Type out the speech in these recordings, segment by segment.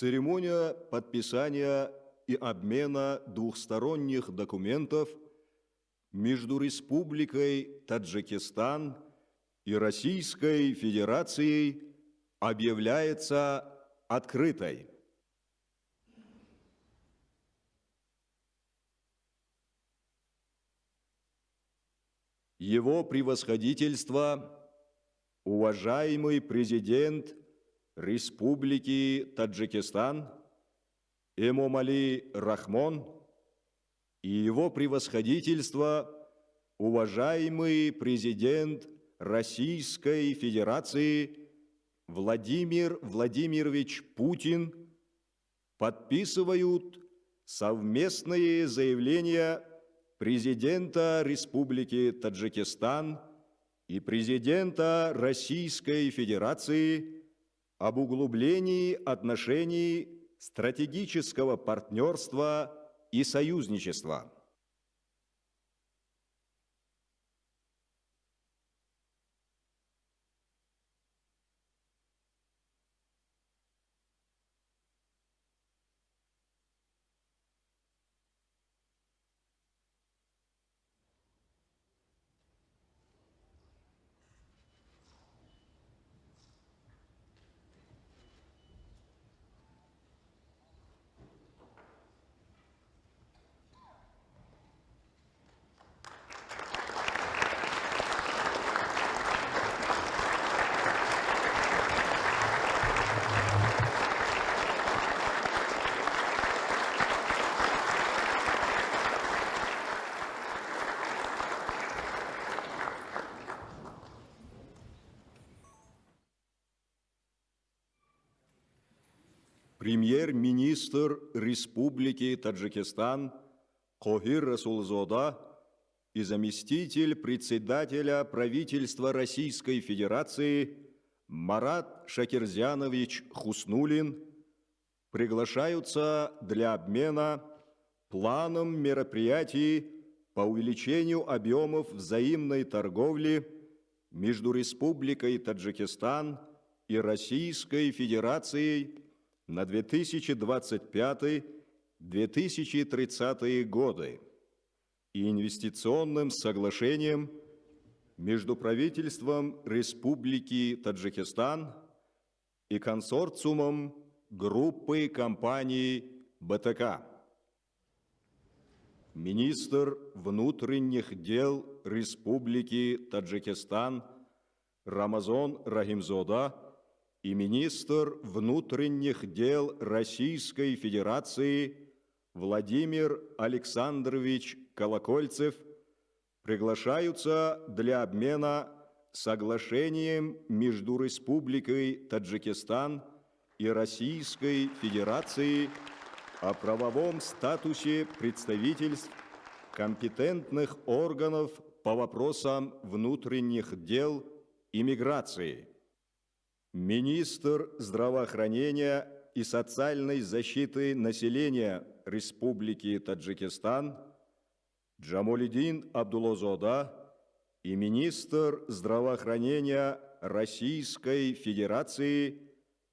Церемония подписания и обмена двухсторонних документов между Республикой Таджикистан и Российской Федерацией объявляется открытой. Его превосходительство, уважаемый президент Республики Таджикистан Эмомали Рахмон и его превосходительство, уважаемый президент Российской Федерации Владимир Владимирович Путин подписывают совместные заявления президента Республики Таджикистан и президента Российской Федерации об углублении отношений стратегического партнерства и союзничества. Премьер-министр Республики Таджикистан Кохир Расулзода и заместитель председателя правительства Российской Федерации Марат Шакирзянович Хуснуллин приглашаются для обмена планом мероприятий по увеличению объемов взаимной торговли между Республикой Таджикистан и Российской Федерацией на 2025-2030 годы и инвестиционным соглашением между правительством Республики Таджикистан и консорциумом группы компаний БТК. Министр внутренних дел Республики Таджикистан Рамазон Рахимзода и министр внутренних дел Российской Федерации Владимир Александрович Колокольцев приглашаются для обмена соглашением между Республикой Таджикистан и Российской Федерацией о правовом статусе представительств компетентных органов по вопросам внутренних дел и миграции. Министр здравоохранения и социальной защиты населения Республики Таджикистан Джамолидин Абдулозода и министр здравоохранения Российской Федерации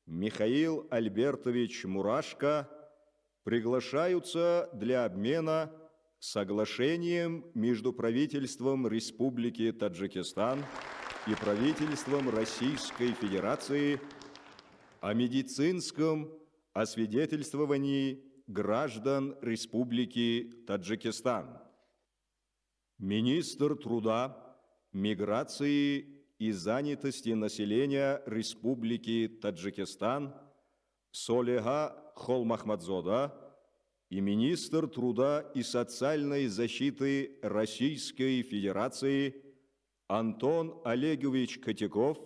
Михаил Альбертович Мурашко приглашаются для обмена соглашением между правительством Республики Таджикистан и правительством Российской Федерации о медицинском освидетельствовании граждан Республики Таджикистан. Министр труда, миграции и занятости населения Республики Таджикистан Солега Холмахмадзода и министр труда и социальной защиты Российской Федерации Антон Олегович Котяков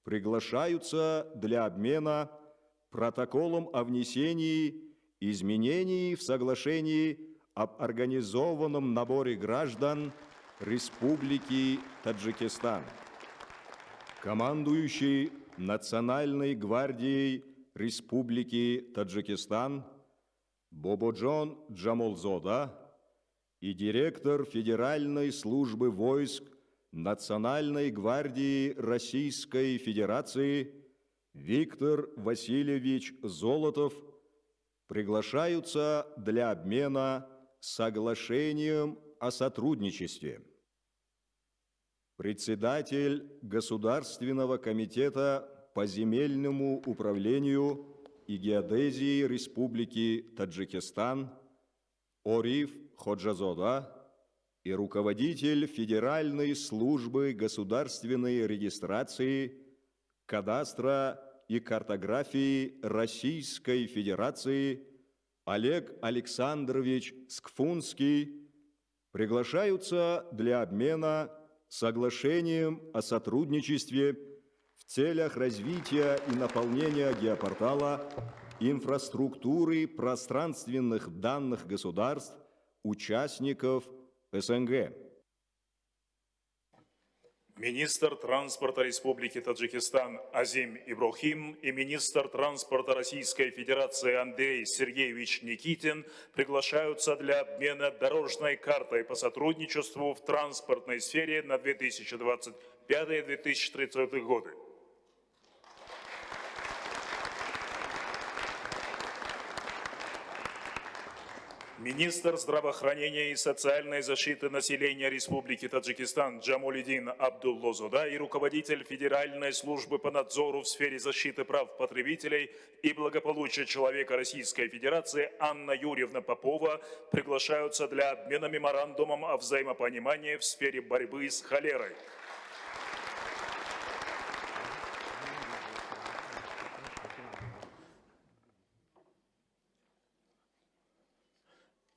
приглашаются для обмена протоколом о внесении изменений в соглашении об организованном наборе граждан Республики Таджикистан. Командующий Национальной гвардией Республики Таджикистан Бободжон Джамолзода и директор Федеральной службы войск Национальной гвардии Российской Федерации Виктор Васильевич Золотов приглашаются для обмена соглашением о сотрудничестве. Председатель Государственного комитета по земельному управлению и геодезии Республики Таджикистан Ориф Ходжазода и руководитель Федеральной службы государственной регистрации, кадастра и картографии Российской Федерации Олег Александрович Скфунский приглашаются для обмена соглашением о сотрудничестве в целях развития и наполнения геопортала инфраструктуры пространственных данных государств, участников СНГ. Министр транспорта Республики Таджикистан Азим Иброхим и министр транспорта Российской Федерации Андрей Сергеевич Никитин приглашаются для обмена дорожной картой по сотрудничеству в транспортной сфере на 2025-2030 годы. Министр здравоохранения и социальной защиты населения Республики Таджикистан Джамолидин Абдуллозода и руководитель Федеральной службы по надзору в сфере защиты прав потребителей и благополучия человека Российской Федерации Анна Юрьевна Попова приглашаются для обмена меморандумом о взаимопонимании в сфере борьбы с холерой.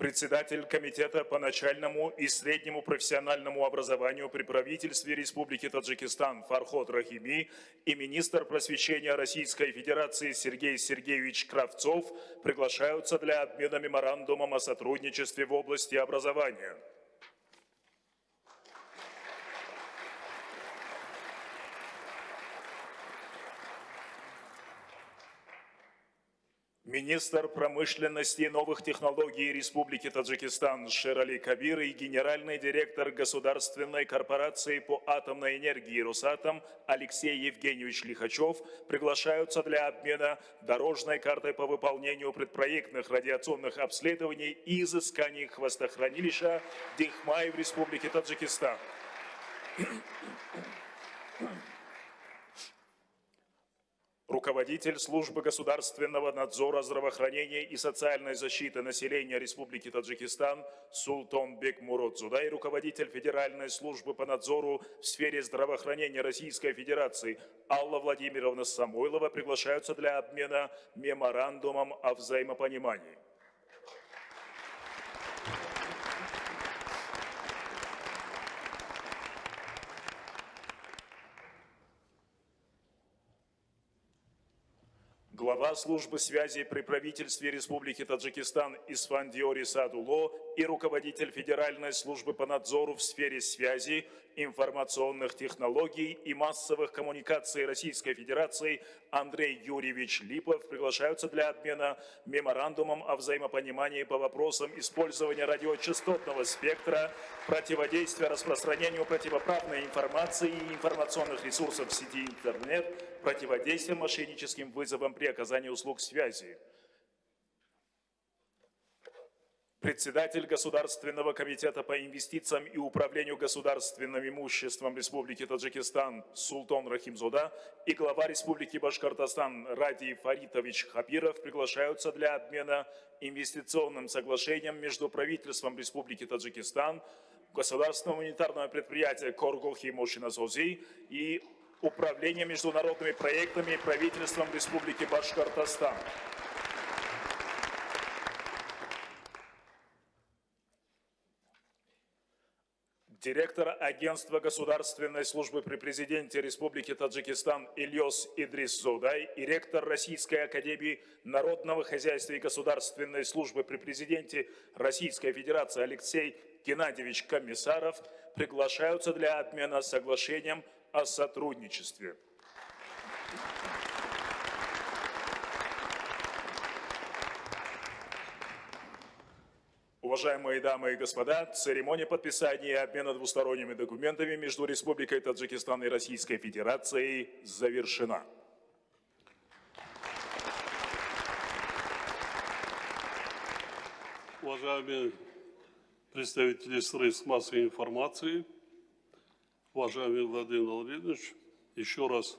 Председатель Комитета по начальному и среднему профессиональному образованию при правительстве Республики Таджикистан Фарход Рахими и министр просвещения Российской Федерации Сергей Сергеевич Кравцов приглашаются для обмена меморандумом о сотрудничестве в области образования. Министр промышленности и новых технологий Республики Таджикистан Шерали Кабир и генеральный директор Государственной корпорации по атомной энергии «Росатом» Алексей Евгеньевич Лихачев приглашаются для обмена дорожной картой по выполнению предпроектных радиационных обследований и изысканий хвостохранилища Дихмай в Республике Таджикистан. Руководитель службы государственного надзора здравоохранения и социальной защиты населения Республики Таджикистан Султонбек Муродзуда и руководитель Федеральной службы по надзору в сфере здравоохранения Российской Федерации Алла Владимировна Самойлова приглашаются для обмена меморандумом о взаимопонимании. Глава службы связи при правительстве Республики Таджикистан Исфандиори Садуло и руководитель Федеральной службы по надзору в сфере связи, информационных технологий и массовых коммуникаций Российской Федерации Андрей Юрьевич Липов приглашаются для обмена меморандумом о взаимопонимании по вопросам использования радиочастотного спектра, противодействия распространению противоправной информации и информационных ресурсов в сети интернет, противодействия мошенническим вызовам при оказании услуг связи. Председатель Государственного комитета по инвестициям и управлению государственным имуществом Республики Таджикистан Султон Рахимзода и глава Республики Башкортостан Ради Фаритович Хабиров приглашаются для обмена инвестиционным соглашением между правительством Республики Таджикистан, государственного гуманитарного предприятия Коргохи Мошинасози и управлением международными проектами правительством Республики Башкортостан. Директор Агентства государственной службы при президенте Республики Таджикистан Ильёс Идрис Зодай и ректор Российской академии народного хозяйства и государственной службы при президенте Российской Федерации Алексей Геннадьевич Комиссаров приглашаются для обмена соглашением о сотрудничестве. Уважаемые дамы и господа, церемония подписания и обмена двусторонними документами между Республикой Таджикистан и Российской Федерацией завершена. Уважаемые представители средств массовой информации, уважаемый Владимир Владимирович, еще раз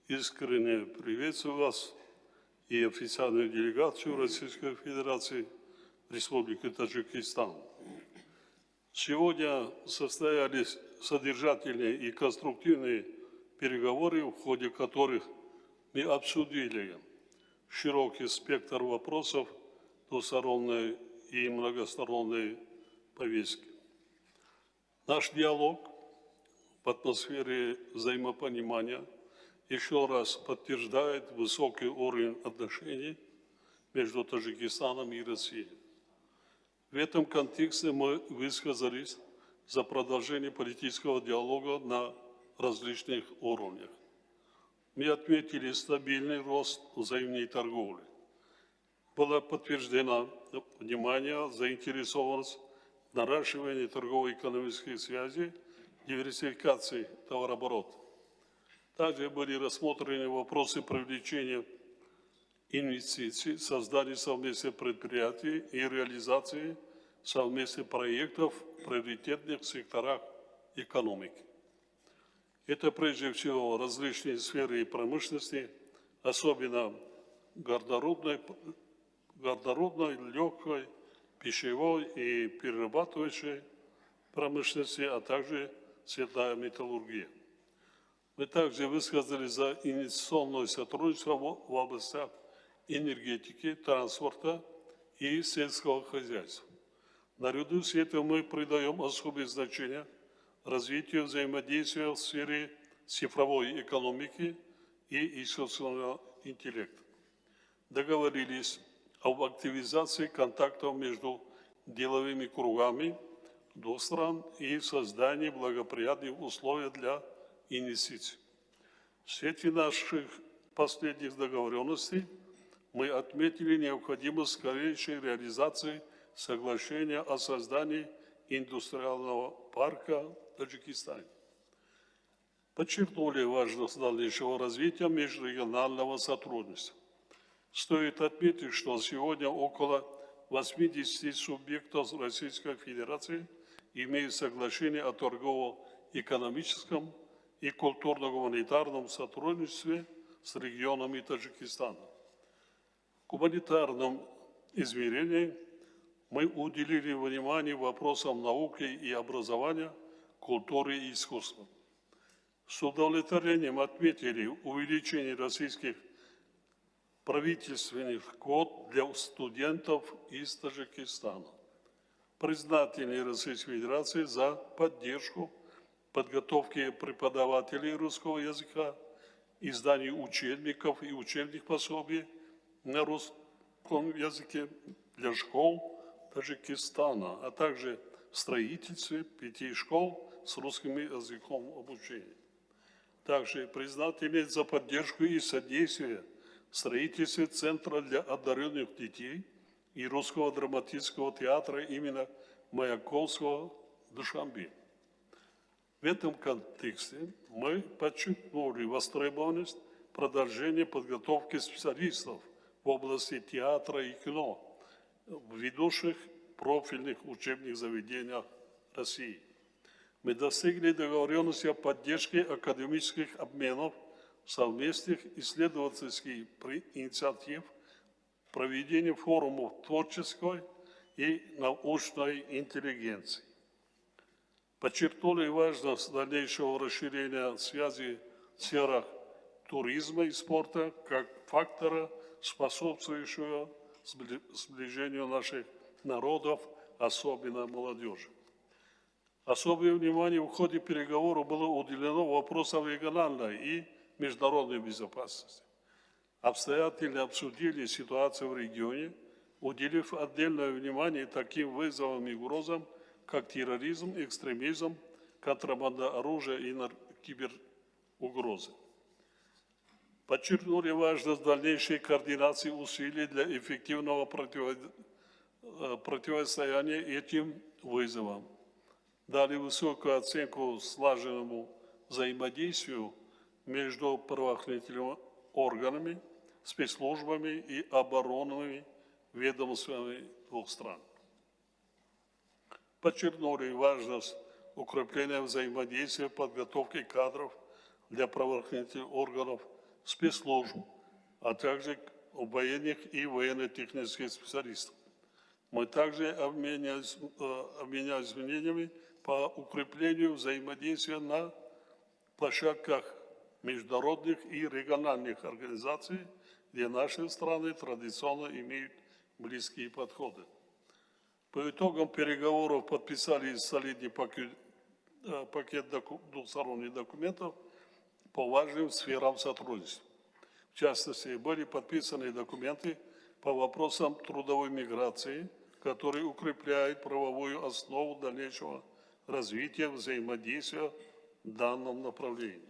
искренне приветствую вас и официальную делегацию Российской Федерации Республики Таджикистан. Сегодня состоялись содержательные и конструктивные переговоры, в ходе которых мы обсудили широкий спектр вопросов двусторонней и многосторонней повестки. Наш диалог в атмосфере взаимопонимания еще раз подтверждает высокий уровень отношений между Таджикистаном и Россией. В этом контексте мы высказались за продолжение политического диалога на различных уровнях. Мы отметили стабильный рост взаимной торговли. Было подтверждено внимание, заинтересованность в наращивании торгово-экономических связей, диверсификации товарооборота. Также были рассмотрены вопросы привлечения инвестиций, создания совместных предприятий и реализации совместных проектов в приоритетных секторах экономики. Это прежде всего различные сферы промышленности, особенно горнорудной, легкой, пищевой и перерабатывающей промышленности, а также цветная металлургия. Мы также высказали за инвестиционное сотрудничество в областях энергетики, транспорта и сельского хозяйства. Наряду с этим мы придаем особое значение развитию взаимодействия в сфере цифровой экономики и искусственного интеллекта. Договорились об активизации контактов между деловыми кругами двух стран и создании благоприятных условий для инвестиций. В свете наших последних договоренностей мы отметили необходимость скорейшей реализации соглашения о создании индустриального парка в Таджикистане. Подчеркнули важность дальнейшего развития межрегионального сотрудничества. Стоит отметить, что сегодня около 80 субъектов Российской Федерации имеют соглашение о торгово-экономическом и культурно-гуманитарном сотрудничестве с регионами Таджикистана. В гуманитарном измерении мы уделили внимание вопросам науки и образования, культуры и искусства. С удовлетворением отметили увеличение российских правительственных квот для студентов из Таджикистана. Признательны Российской Федерации за поддержку подготовки преподавателей русского языка, издание учебников и учебных пособий на русском языке для школ Таджикистана, а также строительстве 5 школ с русским языком обучения. Также признательны за поддержку и содействие в строительстве Центра для одаренных детей и Русского драматического театра имени Маяковского в Душанбе. В этом контексте мы подчеркнули востребованность продолжения подготовки специалистов в области театра и кино в ведущих профильных учебных заведениях России. Мы достигли договоренности о поддержке академических обменов, совместных исследовательских инициатив, проведения форумов творческой и научной интеллигенции. Подчеркнули важность дальнейшего расширения связи в сферах туризма и спорта как фактора, способствующего сближению наших народов, особенно молодежи. Особое внимание в ходе переговоров было уделено вопросам региональной и международной безопасности. Обстоятельно обсудили ситуацию в регионе, уделив отдельное внимание таким вызовам и угрозам, как терроризм, экстремизм, контрабанда оружия и киберугрозы. Подчеркнули важность дальнейшей координации усилий для эффективного противостояния этим вызовам. Дали высокую оценку слаженному взаимодействию между правоохранительными органами, спецслужбами и оборонными ведомствами двух стран. подчеркнули важность укрепления взаимодействия подготовки кадров для правоохранительных органов, спецслужб, а также военных и военно-технических специалистов. Мы также обменялись мнениями по укреплению взаимодействия на площадках международных и региональных организаций, где наши страны традиционно имеют близкие подходы. По итогам переговоров подписали солидный пакет двусторонних документов по важным сферам сотрудничества. В частности, были подписаны документы по вопросам трудовой миграции, которые укрепляют правовую основу дальнейшего развития взаимодействия в данном направлении.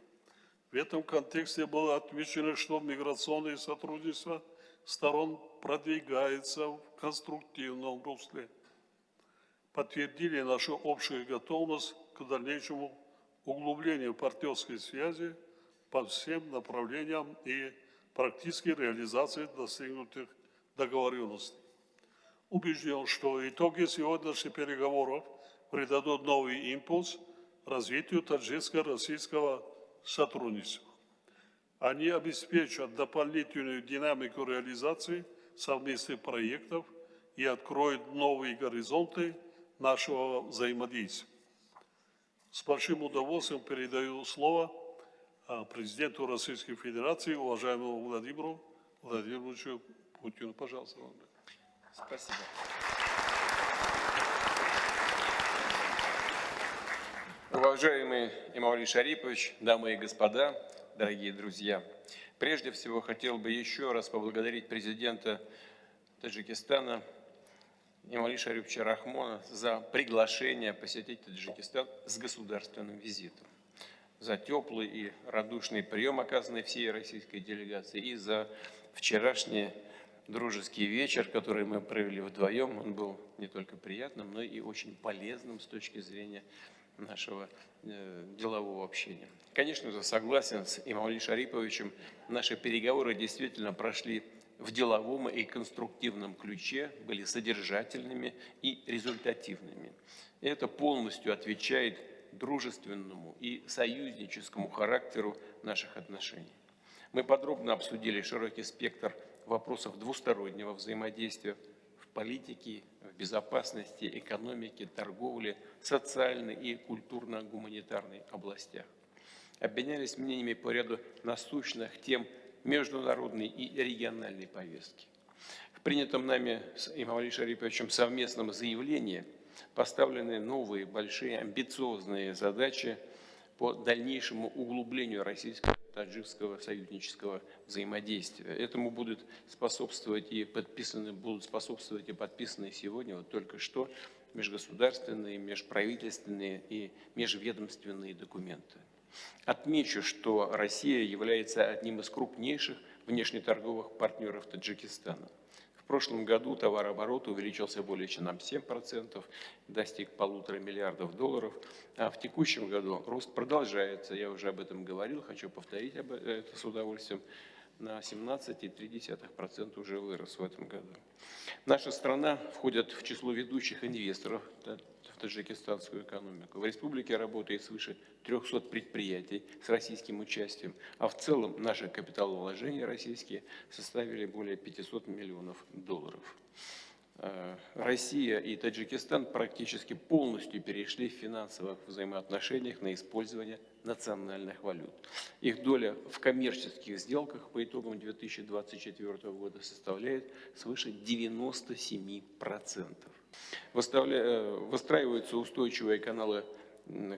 В этом контексте было отмечено, что миграционное сотрудничество сторон продвигается в конструктивном русле. Подтвердили нашу общую готовность к дальнейшему углублению партнерской связи по всем направлениям и практической реализации достигнутых договоренностей. Убежден, что итоги сегодняшних переговоров придадут новый импульс развитию таджикско-российского сотрудничества. Они обеспечат дополнительную динамику реализации совместных проектов и откроют новые горизонты нашего взаимодействия. С большим удовольствием передаю слово президенту Российской Федерации, уважаемому Владимиру Владимировичу Путину. Пожалуйста. Спасибо. Уважаемый Эмомали Шарипович, дамы и господа, дорогие друзья, прежде всего хотел бы еще раз поблагодарить президента Таджикистана Эмомали Шариповича Рахмона за приглашение посетить Таджикистан с государственным визитом, за теплый и радушный прием, оказанный всей российской делегации, и за вчерашний дружеский вечер, который мы провели вдвоем. Он был не только приятным, но и очень полезным с точки зрения нашего делового общения. Конечно же, согласен с Эмомали Шариповичем, наши переговоры действительно прошли в деловом и конструктивном ключе, были содержательными и результативными. И это полностью отвечает дружественному и союзническому характеру наших отношений. Мы подробно обсудили широкий спектр вопросов двустороннего взаимодействия в политике, в безопасности, экономике, торговле, социальной и культурно-гуманитарной областях. Обменялись мнениями по ряду насущных тем международной и региональной повестки. В принятом нами с Эмомали Шариповичем совместном заявлении поставлены новые, большие, амбициозные задачи по дальнейшему углублению российско-таджикского союзнического взаимодействия. Этому будут способствовать и подписанные сегодня, вот только что, межгосударственные, межправительственные и межведомственные документы. Отмечу, что Россия является одним из крупнейших внешнеторговых партнеров Таджикистана. В прошлом году товарооборот увеличился более чем на 7%, достиг $1,5 миллиарда, а в текущем году рост продолжается. Я уже об этом говорил, хочу повторить это с удовольствием. На 17,3% уже вырос в этом году. Наша страна входит в число ведущих инвесторов в таджикистанскую экономику. В республике работает свыше 300 предприятий с российским участием, а в целом наши капиталовложения российские составили более $500 миллионов. Россия и Таджикистан практически полностью перешли в финансовых взаимоотношениях на использование национальных валют. Их доля в коммерческих сделках по итогам 2024 года составляет свыше 97%. Выстраиваются устойчивые каналы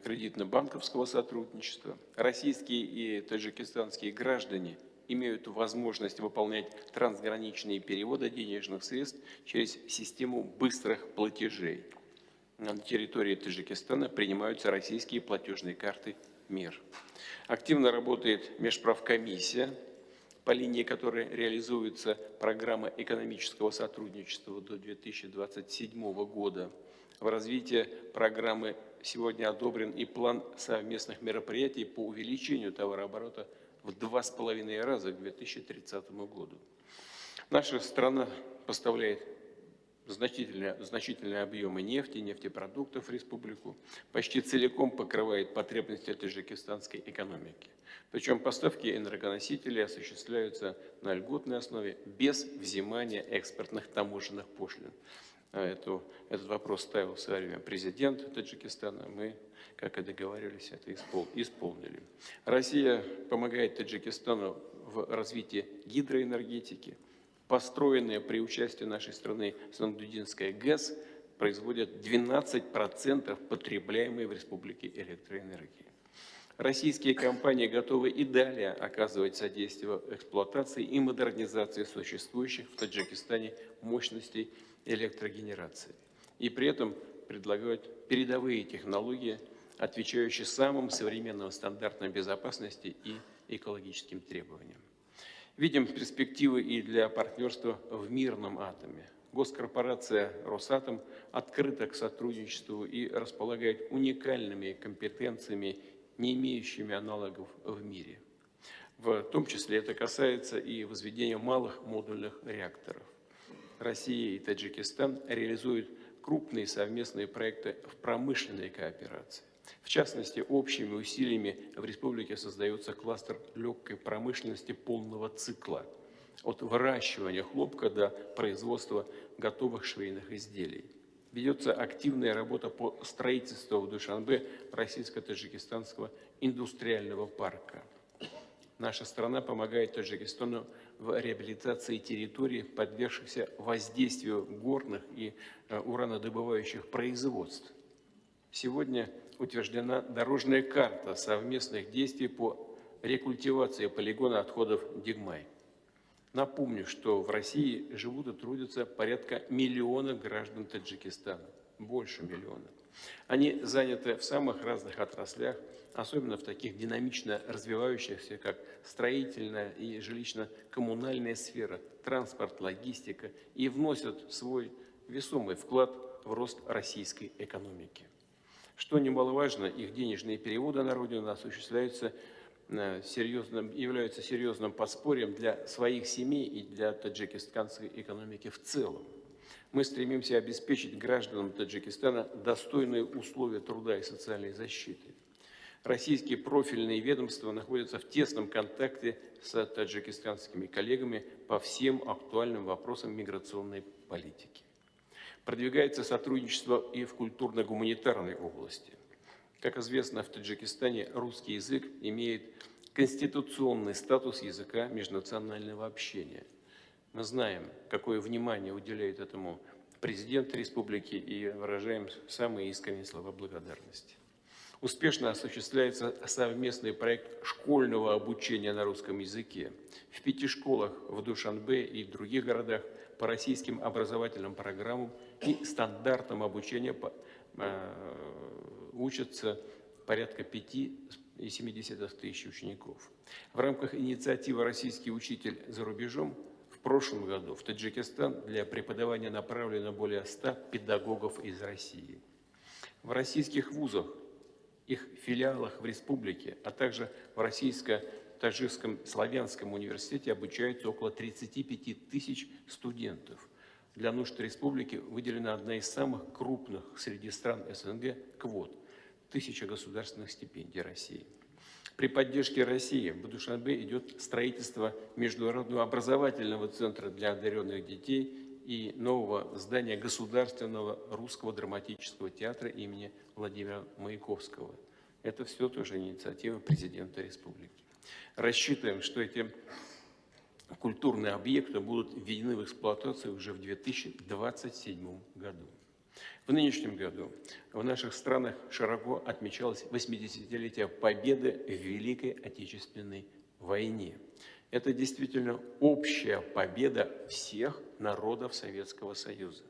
кредитно-банковского сотрудничества. Российские и таджикистанские граждане имеют возможность выполнять трансграничные переводы денежных средств через систему быстрых платежей. На территории Таджикистана принимаются российские платежные карты МИР. Активно работает межправкомиссия, по линии которой реализуется программа экономического сотрудничества до 2027 года. В развитии программы сегодня одобрен и план совместных мероприятий по увеличению товарооборота в 2,5 раза к 2030 году. Наша страна поставляет значительные объемы нефти, нефтепродуктов в республику, почти целиком покрывает потребности таджикистанской экономики. Причем поставки энергоносителей осуществляются на льготной основе без взимания экспортных таможенных пошлин. Этот вопрос ставил в свое время президент Таджикистана. Мы, как и договаривались, это исполнили. Россия помогает Таджикистану в развитии гидроэнергетики. Построенная при участии нашей страны Сандудинская ГЭС производит 12% потребляемой в республике электроэнергии. Российские компании готовы и далее оказывать содействие в эксплуатации и модернизации существующих в Таджикистане мощностей электрогенерации. И при этом предлагают передовые технологии, отвечающие самым современным стандартам безопасности и экологическим требованиям. Видим перспективы и для партнерства в мирном атоме. Госкорпорация «Росатом» открыта к сотрудничеству и располагает уникальными компетенциями, не имеющими аналогов в мире. В том числе это касается и возведения малых модульных реакторов. Россия и Таджикистан реализуют крупные совместные проекты в промышленной кооперации. В частности, общими усилиями в республике создается кластер легкой промышленности полного цикла, от выращивания хлопка до производства готовых швейных изделий. Ведется активная работа по строительству в Душанбе российско-таджикистанского индустриального парка. Наша страна помогает Таджикистану в реабилитации территорий, подвергшихся воздействию горных и уранодобывающих производств. Сегодня утверждена дорожная карта совместных действий по рекультивации полигона отходов Дигмай. Напомню, что в России живут и трудятся порядка 1 миллиона граждан Таджикистана, больше миллиона. Они заняты в самых разных отраслях, особенно в таких динамично развивающихся, как строительная и жилищно-коммунальная сфера, транспорт, логистика, и вносят свой весомый вклад в рост российской экономики. Что немаловажно, их денежные переводы на родину осуществляются являются серьезным подспорьем для своих семей и для таджикистанской экономики в целом. Мы стремимся обеспечить гражданам Таджикистана достойные условия труда и социальной защиты. Российские профильные ведомства находятся в тесном контакте с таджикистанскими коллегами по всем актуальным вопросам миграционной политики. Продвигается сотрудничество и в культурно-гуманитарной области. Как известно, в Таджикистане русский язык имеет конституционный статус языка межнационального общения. Мы знаем, какое внимание уделяет этому президент республики, и выражаем самые искренние слова благодарности. Успешно осуществляется совместный проект школьного обучения на русском языке. В 5 школах в Душанбе и в других городах по российским образовательным программам и стандартам обучения учатся порядка 5,7 тысяч учеников. В рамках инициативы «Российский учитель за рубежом» в прошлом году в Таджикистан для преподавания направлено более 100 педагогов из России. В российских вузах, их филиалах в республике, а также в Российско-Таджикском славянском университете обучаются около 35 тысяч студентов. Для нужд республики выделена одна из самых крупных среди стран СНГ квот – 1000 государственных стипендий России. При поддержке России в Душанбе идет строительство международного образовательного центра для одаренных детей и нового здания Государственного русского драматического театра имени Владимира Маяковского. Это все тоже инициатива президента республики. Рассчитываем, что эти культурные объекты будут введены в эксплуатацию уже в 2027 году. В нынешнем году в наших странах широко отмечалось 80-летие Победы в Великой Отечественной войне. Это действительно общая победа всех народов Советского Союза.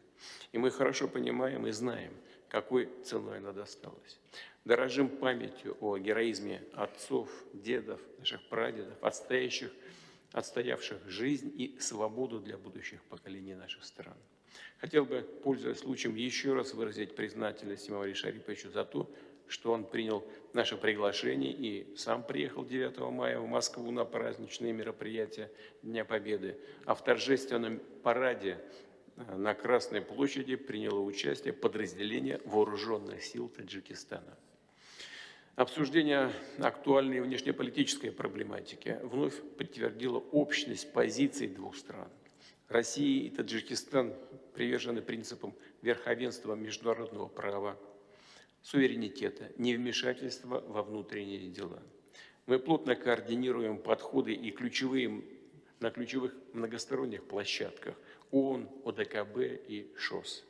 И мы хорошо понимаем и знаем, какой ценой она досталась. Дорожим памятью о героизме отцов, дедов, наших прадедов, отстоявших жизнь и свободу для будущих поколений наших стран. Хотел бы, пользуясь случаем, еще раз выразить признательность Имамали Шариповичу за то, что он принял наше приглашение и сам приехал 9 мая в Москву на праздничные мероприятия Дня Победы. А в торжественном параде на Красной площади приняло участие подразделение вооруженных сил Таджикистана. Обсуждение актуальной внешнеполитической проблематики вновь подтвердило общность позиций двух стран. Россия и Таджикистан привержены принципам верховенства международного права, суверенитета, невмешательства во внутренние дела. Мы плотно координируем подходы и на ключевых многосторонних площадках ООН, ОДКБ и ШОС.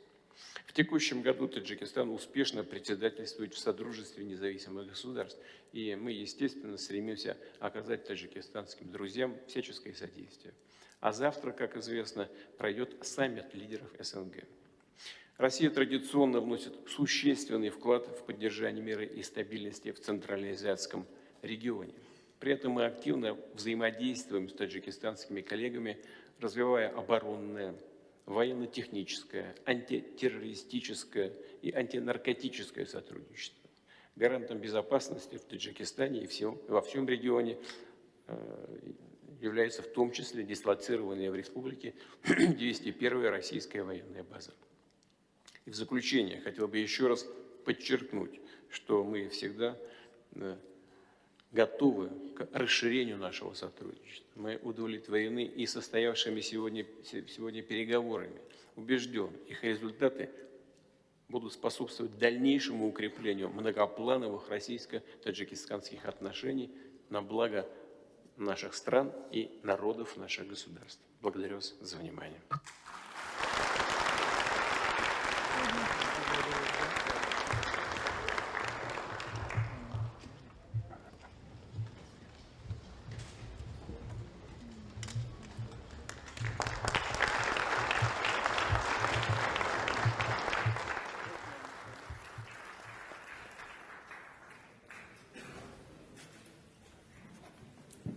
В текущем году Таджикистан успешно председательствует в Содружестве независимых государств, и мы, естественно, стремимся оказать таджикистанским друзьям всяческое содействие. А завтра, как известно, пройдет саммит лидеров СНГ. Россия традиционно вносит существенный вклад в поддержание мира и стабильности в Центральноазиатском регионе. При этом мы активно взаимодействуем с таджикистанскими коллегами, развивая оборонное, военно-техническое, антитеррористическое и антинаркотическое сотрудничество. Гарантом безопасности в Таджикистане и во всем регионе является в том числе дислоцированная в республике 201-я российская военная база. И в заключение хотел бы еще раз подчеркнуть, что мы всегда готовы к расширению нашего сотрудничества. Мы удовлетворены и состоявшими сегодня переговорами. Убежден, их результаты будут способствовать дальнейшему укреплению многоплановых российско-таджикистанских отношений на благо наших стран и народов наших государств. Благодарю вас за внимание.